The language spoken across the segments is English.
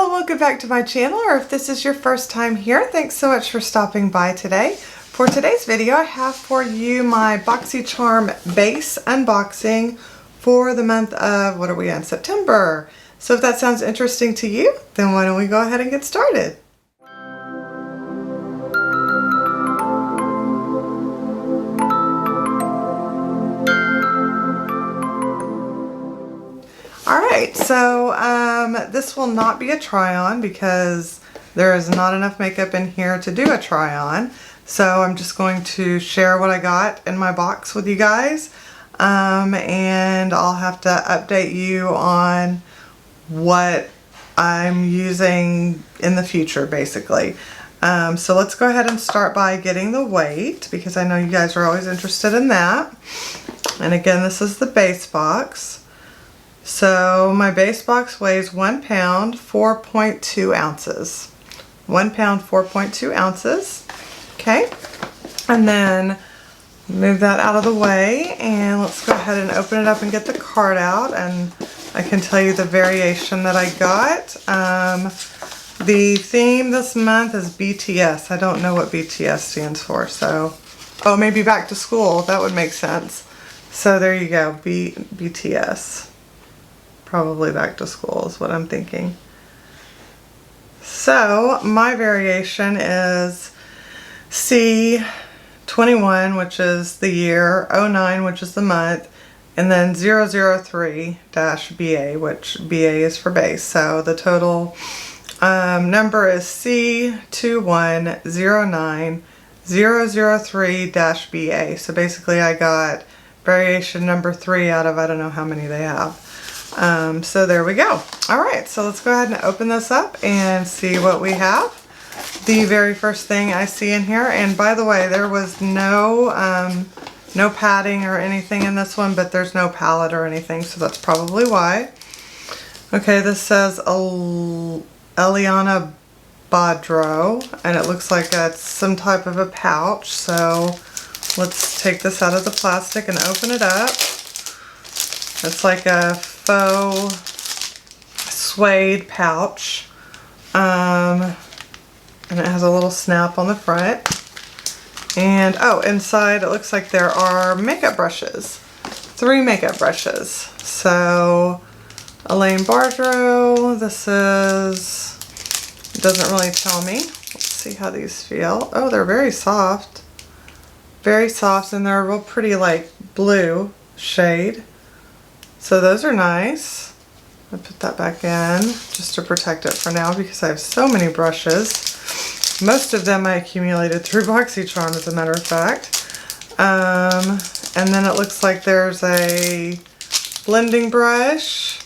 Hello and welcome back to my channel, or if this is your first time here, thanks so much for stopping by today. For today's video, I have for you my BoxyCharm base unboxing for the month of, what are we in, September. So if that sounds interesting to you, then why don't we go ahead and get started. Alright, so this will not be a try-on because there is not enough makeup in here to do a try-on. So I'm just going to share what I got in my box with you guys. And I'll have to update you on what I'm using in the future, basically. So let's go ahead and start by getting the weight, because I know you guys are always interested in that. And again, this is the base box. So my base box weighs 1 pound, 4.2 ounces. 1 pound, 4.2 ounces. Okay. And then move that out of the way, and let's go ahead and open it up and get the card out, and I can tell you the variation that I got. The theme this month is BTS. I don't know what BTS stands for, so, oh, maybe back to school. That would make sense. So there you go, BTS. Probably back to school is what I'm thinking. So my variation is C21, which is the year, 09, which is the month, and then 003-BA, which BA is for base. So the total number is C2109003-BA. So basically I got variation number 3 out of I don't know how many they have. So there we go. Alright, so let's go ahead and open this up and see what we have. The very first thing I see in here, and by the way, there was no padding or anything in this one, but there's no palette or anything, so that's probably why. Okay, this says Eliana Badro, and it looks like it's some type of a pouch, so let's take this out of the plastic and open it up. It's like a faux suede pouch, and it has a little snap on the front, and oh, inside it looks like there are makeup brushes, 3 makeup brushes. So Elaine Bardreau, this is, it doesn't really tell me. Let's see how these feel. Oh, they're very soft, and they're a real pretty like blue shade. So those are nice. I'll put that back in just to protect it for now because I have so many brushes. Most of them I accumulated through BoxyCharm, as a matter of fact. And then it looks like there's a blending brush.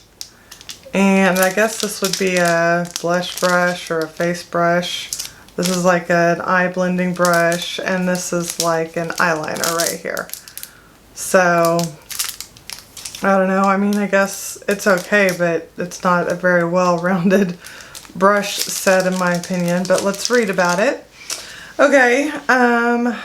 And I guess this would be a blush brush or a face brush. This is like an eye blending brush, and this is like an eyeliner right here. So I don't know, I mean, I guess it's okay, but it's not a very well-rounded brush set in my opinion, but let's read about it. Okay, Eliana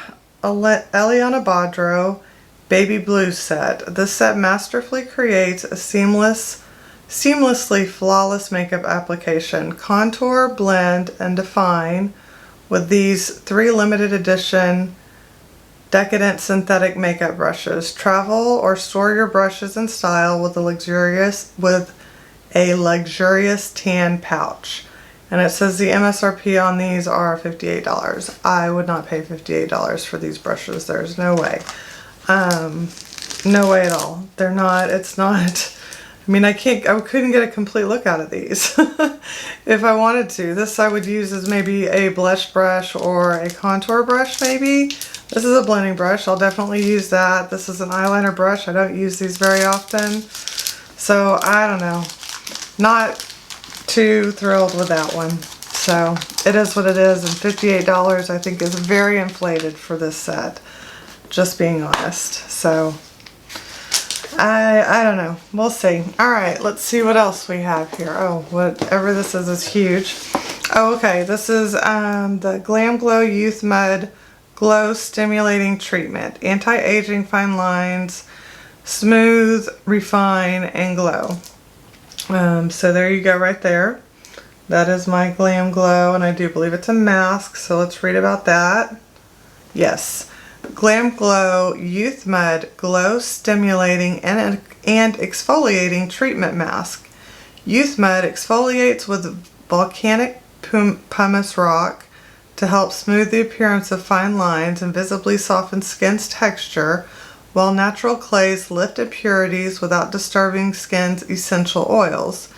Badro Baby Blue Set. This set masterfully creates a seamlessly flawless makeup application. Contour, blend, and define with these 3 limited edition decadent synthetic makeup brushes. Travel or store your brushes in style with a luxurious tan pouch. And it says the MSRP on these are $58. I would not pay $58 for these brushes. There's no way. No way at all. They're not, it's not, I mean, I couldn't get a complete look out of these if I wanted to. This I would use as maybe a blush brush or a contour brush maybe. This is a blending brush. I'll definitely use that. This is an eyeliner brush. I don't use these very often. So I don't know. Not too thrilled with that one. So it is what it is, and $58 I think is very inflated for this set. Just being honest. So I don't know. We'll see. Alright, let's see what else we have here. Oh, whatever this is huge. Oh, okay. This is the Glam Glow Youth Mud Glow Stimulating Treatment. Anti-aging, fine lines, smooth, refine, and glow. So there you go right there. That is my Glam Glow, and I do believe it's a mask, so let's read about that. Yes. Glam Glow Youth Mud Glow Stimulating and Exfoliating Treatment Mask. Youth Mud exfoliates with volcanic pumice rock to help smooth the appearance of fine lines and visibly soften skin's texture, while natural clays lift impurities without disturbing skin's essential oils.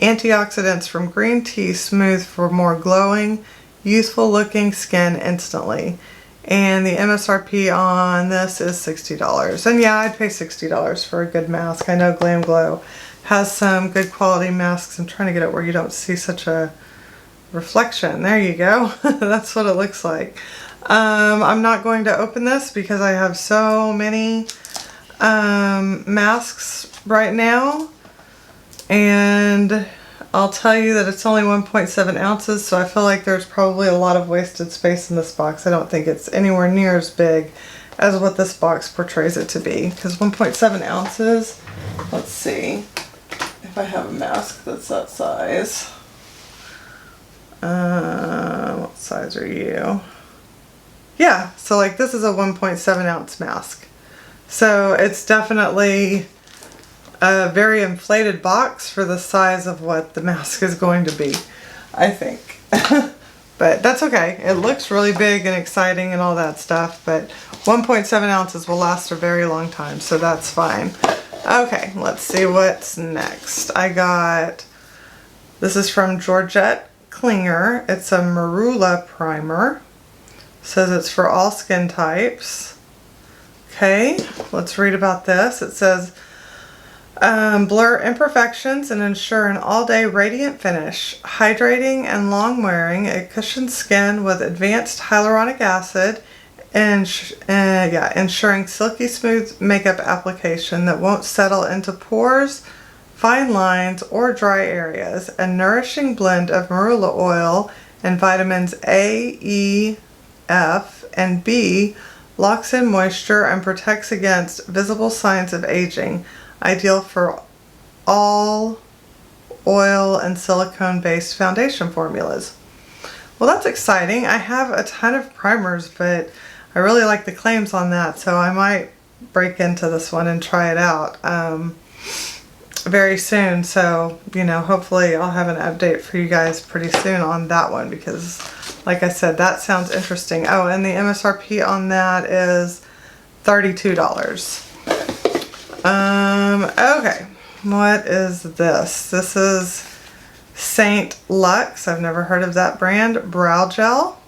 Antioxidants from green tea smooth for more glowing, youthful looking skin instantly. And the MSRP on this is $60. And yeah, I'd pay $60 for a good mask. I know Glam Glow has some good quality masks. I'm trying to get it where you don't see such a reflection. There you go. That's what it looks like. I'm not going to open this because I have so many masks right now. And I'll tell you that it's only 1.7 ounces, so I feel like there's probably a lot of wasted space in this box. I don't think it's anywhere near as big as what this box portrays it to be. Because 1.7 ounces, let's see if I have a mask that's that size. What size are you? Yeah, so like this is a 1.7 ounce mask. So it's definitely a very inflated box for the size of what the mask is going to be, I think. But that's okay. It looks really big and exciting and all that stuff, but 1.7 ounces will last a very long time, so that's fine. Okay, let's see what's next. I got, this is from Georgette Klinger. It's a Marula primer. It says it's for all skin types. Okay, let's read about this. It says, blur imperfections and ensure an all-day radiant finish. Hydrating and long-wearing, it cushions skin with advanced hyaluronic acid, and ensuring silky smooth makeup application that won't settle into pores, fine lines, or dry areas. A nourishing blend of marula oil and vitamins A, E, F, and B locks in moisture and protects against visible signs of aging. Ideal for all oil and silicone based foundation formulas. Well, that's exciting. I have a ton of primers, but I really like the claims on that, so I might break into this one and try it out very soon. So, you know, hopefully I'll have an update for you guys pretty soon on that one, because like I said, that sounds interesting. Oh, and the MSRP on that is $32. Okay, what is this? This is Saint Luxe. I've never heard of that brand. Brow gel.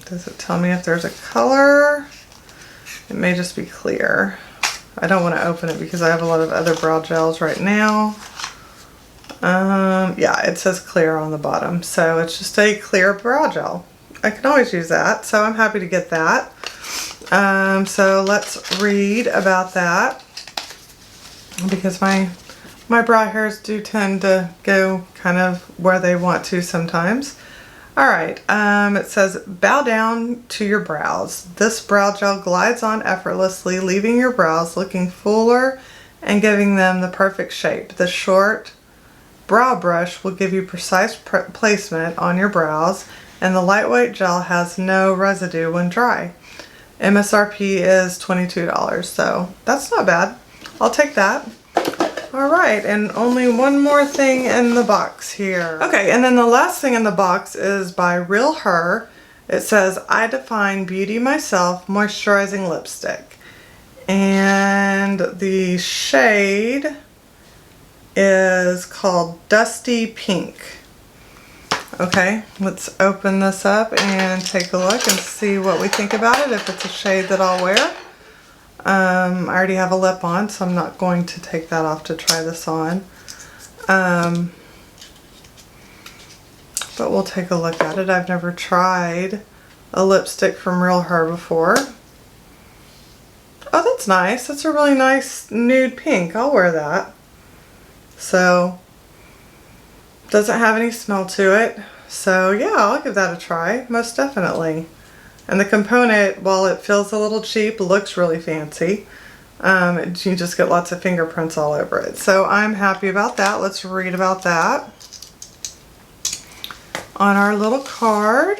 Does it tell me if there's a color? It may just be clear. I don't want to open it because I have a lot of other brow gels right now. Yeah, it says clear on the bottom. So it's just a clear brow gel. I can always use that, so I'm happy to get that. So let's read about that, because my brow hairs do tend to go kind of where they want to sometimes. Alright, it says, bow down to your brows. This brow gel glides on effortlessly, leaving your brows looking fuller and giving them the perfect shape. The short brow brush will give you precise placement on your brows, and the lightweight gel has no residue when dry. MSRP is $22, so that's not bad. I'll take that. Alright, and only one more thing in the box here. Okay, and then the last thing in the box is by Real Her. It says, I Define Beauty Myself Moisturizing Lipstick. And the shade is called Dusty Pink. Okay, let's open this up and take a look and see what we think about it, if it's a shade that I'll wear. I already have a lip on, so I'm not going to take that off to try this on. But we'll take a look at it. I've never tried a lipstick from Real Her before. Oh, that's nice. That's a really nice nude pink. I'll wear that. So, doesn't have any smell to it. So yeah, I'll give that a try, most definitely. And the component, while it feels a little cheap, looks really fancy. You just get lots of fingerprints all over it. So I'm happy about that. Let's read about that on our little card.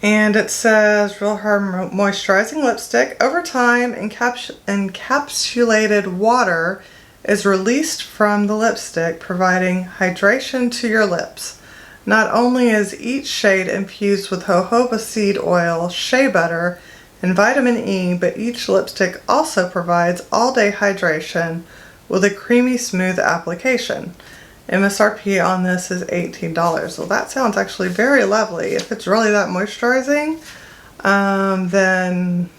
And it says, Real Hard Moisturizing Lipstick. Over time, encapsulated water is released from the lipstick, providing hydration to your lips. Not only is each shade infused with jojoba seed oil, shea butter, and vitamin E, but each lipstick also provides all-day hydration with a creamy, smooth application. MSRP on this is $18. Well, that sounds actually very lovely. If it's really that moisturizing, then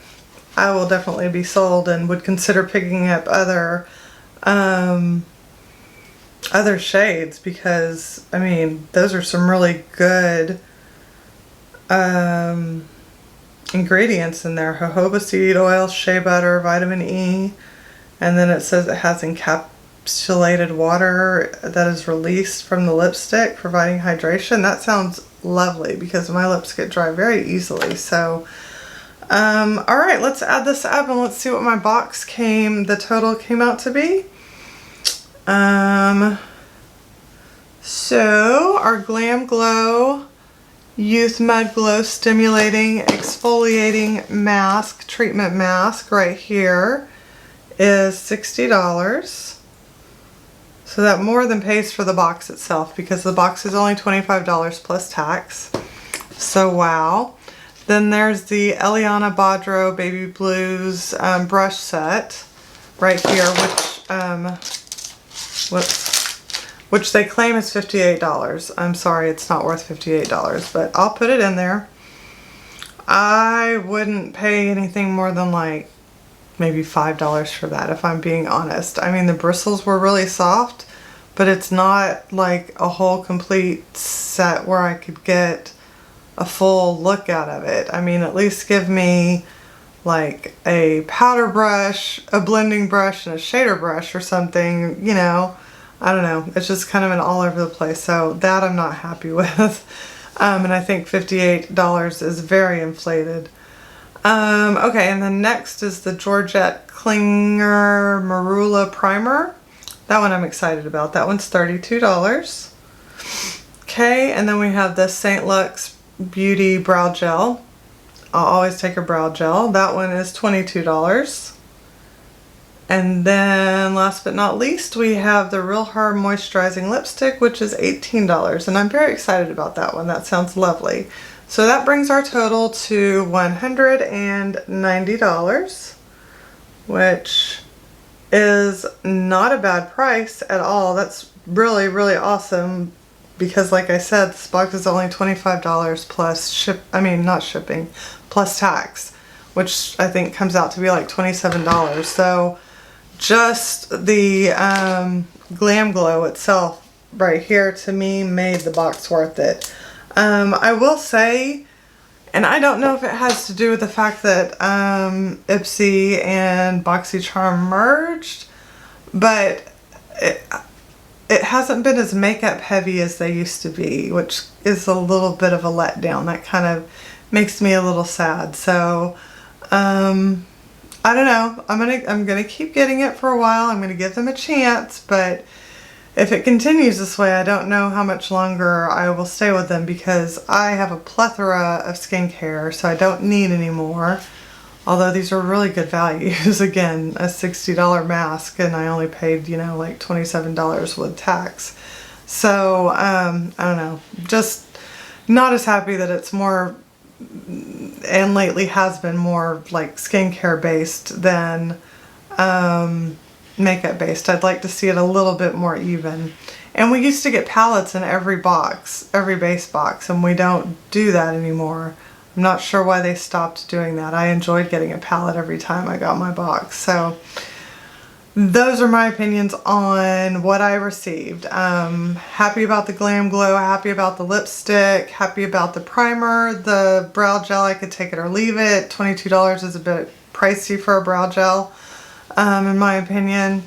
I will definitely be sold and would consider picking up other shades, because I mean, those are some really good ingredients in there. Jojoba seed oil, shea butter, vitamin E, and then it says it has encapsulated water that is released from the lipstick, providing hydration. That sounds lovely because my lips get dry very easily. So alright, let's add this up and let's see what my box the total came out to be. So our Glam Glow Youth Mud Glow Stimulating Exfoliating Mask, Treatment Mask right here is $60. So that more than pays for the box itself, because the box is only $25 plus tax. So wow. Then there's the Eliana Badro Baby Blues brush set right here, which they claim is $58. I'm sorry, it's not worth $58, but I'll put it in there. I wouldn't pay anything more than like maybe $5 for that, if I'm being honest. I mean, the bristles were really soft, but it's not like a whole complete set where I could get a full look out of it. I mean, at least give me like a powder brush, a blending brush, and a shader brush or something, you know. I don't know. It's just kind of an all over the place. So that I'm not happy with. And I think $58 is very inflated. Okay, and then next is the Georgette Klinger Marula Primer. That one I'm excited about. That one's $32. Okay, and then we have the St. Luxe Beauty Brow Gel. I'll always take a brow gel. That one is $22. And then last but not least, we have the Real Hard Moisturizing Lipstick, which is $18. And I'm very excited about that one. That sounds lovely. So that brings our total to $190, which is not a bad price at all. That's really, really awesome, because like I said, this box is only $25 plus not shipping, plus tax, which I think comes out to be like $27. So just the Glam Glow itself right here to me made the box worth it. I will say, and I don't know if it has to do with the fact that Ipsy and BoxyCharm merged, but it hasn't been as makeup heavy as they used to be, which is a little bit of a letdown. That kind of makes me a little sad. So I don't know. I'm gonna keep getting it for a while. I'm gonna give them a chance, but if it continues this way, I don't know how much longer I will stay with them, because I have a plethora of skincare, so I don't need any more. Although these are really good values. Again, a $60 mask, and I only paid, you know, like $27 with tax. So, I don't know. Just not as happy that it's more, and lately has been more like skincare based than makeup based. I'd like to see it a little bit more even. And we used to get palettes in every box, every base box, and we don't do that anymore. I'm not sure why they stopped doing that. I enjoyed getting a palette every time I got my box. So those are my opinions on what I received. Happy about the Glam Glow, happy about the lipstick, happy about the primer. The brow gel, I could take it or leave it. $22 is a bit pricey for a brow gel, in my opinion.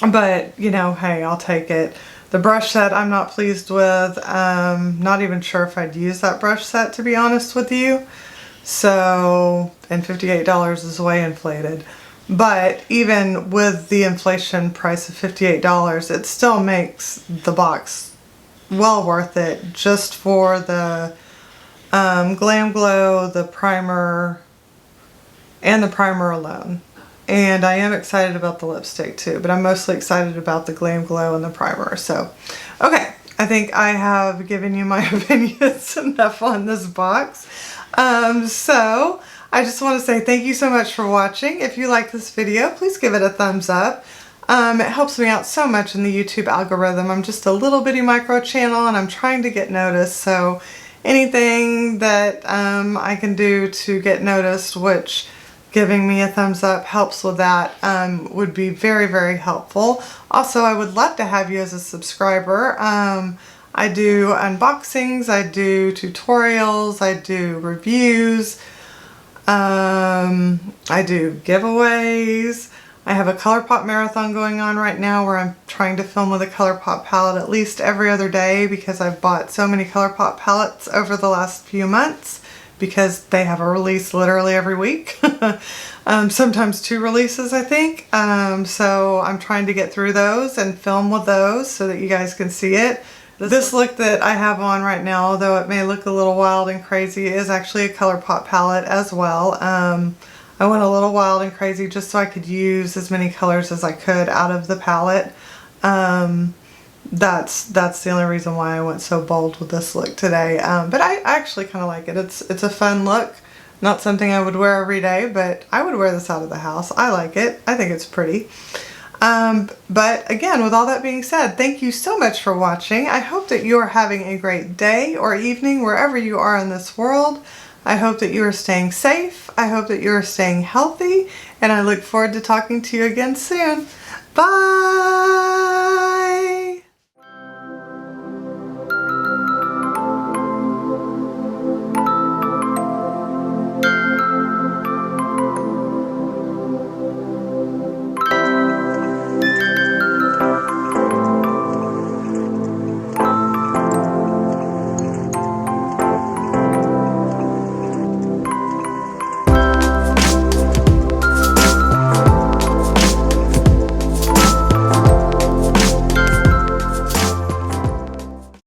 But, you know, hey, I'll take it. The brush set I'm not pleased with. Not even sure if I'd use that brush set, to be honest with you. So, and $58 is way inflated. But even with the inflation price of $58, it still makes the box well worth it just for the Glam Glow, the primer, and the primer alone. And I am excited about the lipstick too, but I'm mostly excited about the Glam Glow and the primer. So, okay, I think I have given you my opinions enough on this box. So I just want to say thank you so much for watching. If you like this video, please give it a thumbs up. It helps me out so much in the YouTube algorithm. I'm just a little bitty micro channel and I'm trying to get noticed. So anything that I can do to get noticed, which giving me a thumbs up helps with that, would be very, very helpful. Also, I would love to have you as a subscriber. I do unboxings, I do tutorials, I do reviews, I do giveaways. I have a ColourPop marathon going on right now where I'm trying to film with a ColourPop palette at least every other day because I've bought so many ColourPop palettes over the last few months because they have a release literally every week. Sometimes 2 releases, I think. So I'm trying to get through those and film with those so that you guys can see it. This look that I have on right now, although it may look a little wild and crazy, is actually a ColourPop palette as well. I went a little wild and crazy just so I could use as many colors as I could out of the palette. That's the only reason why I went so bold with this look today. But I actually kind of like it. It's a fun look. Not something I would wear every day, but I would wear this out of the house. I like it. I think it's pretty. But again, with all that being said, thank you so much for watching. I hope that you are having a great day or evening wherever you are in this world. I hope that you are staying safe. I hope that you are staying healthy. And I look forward to talking to you again soon. Bye!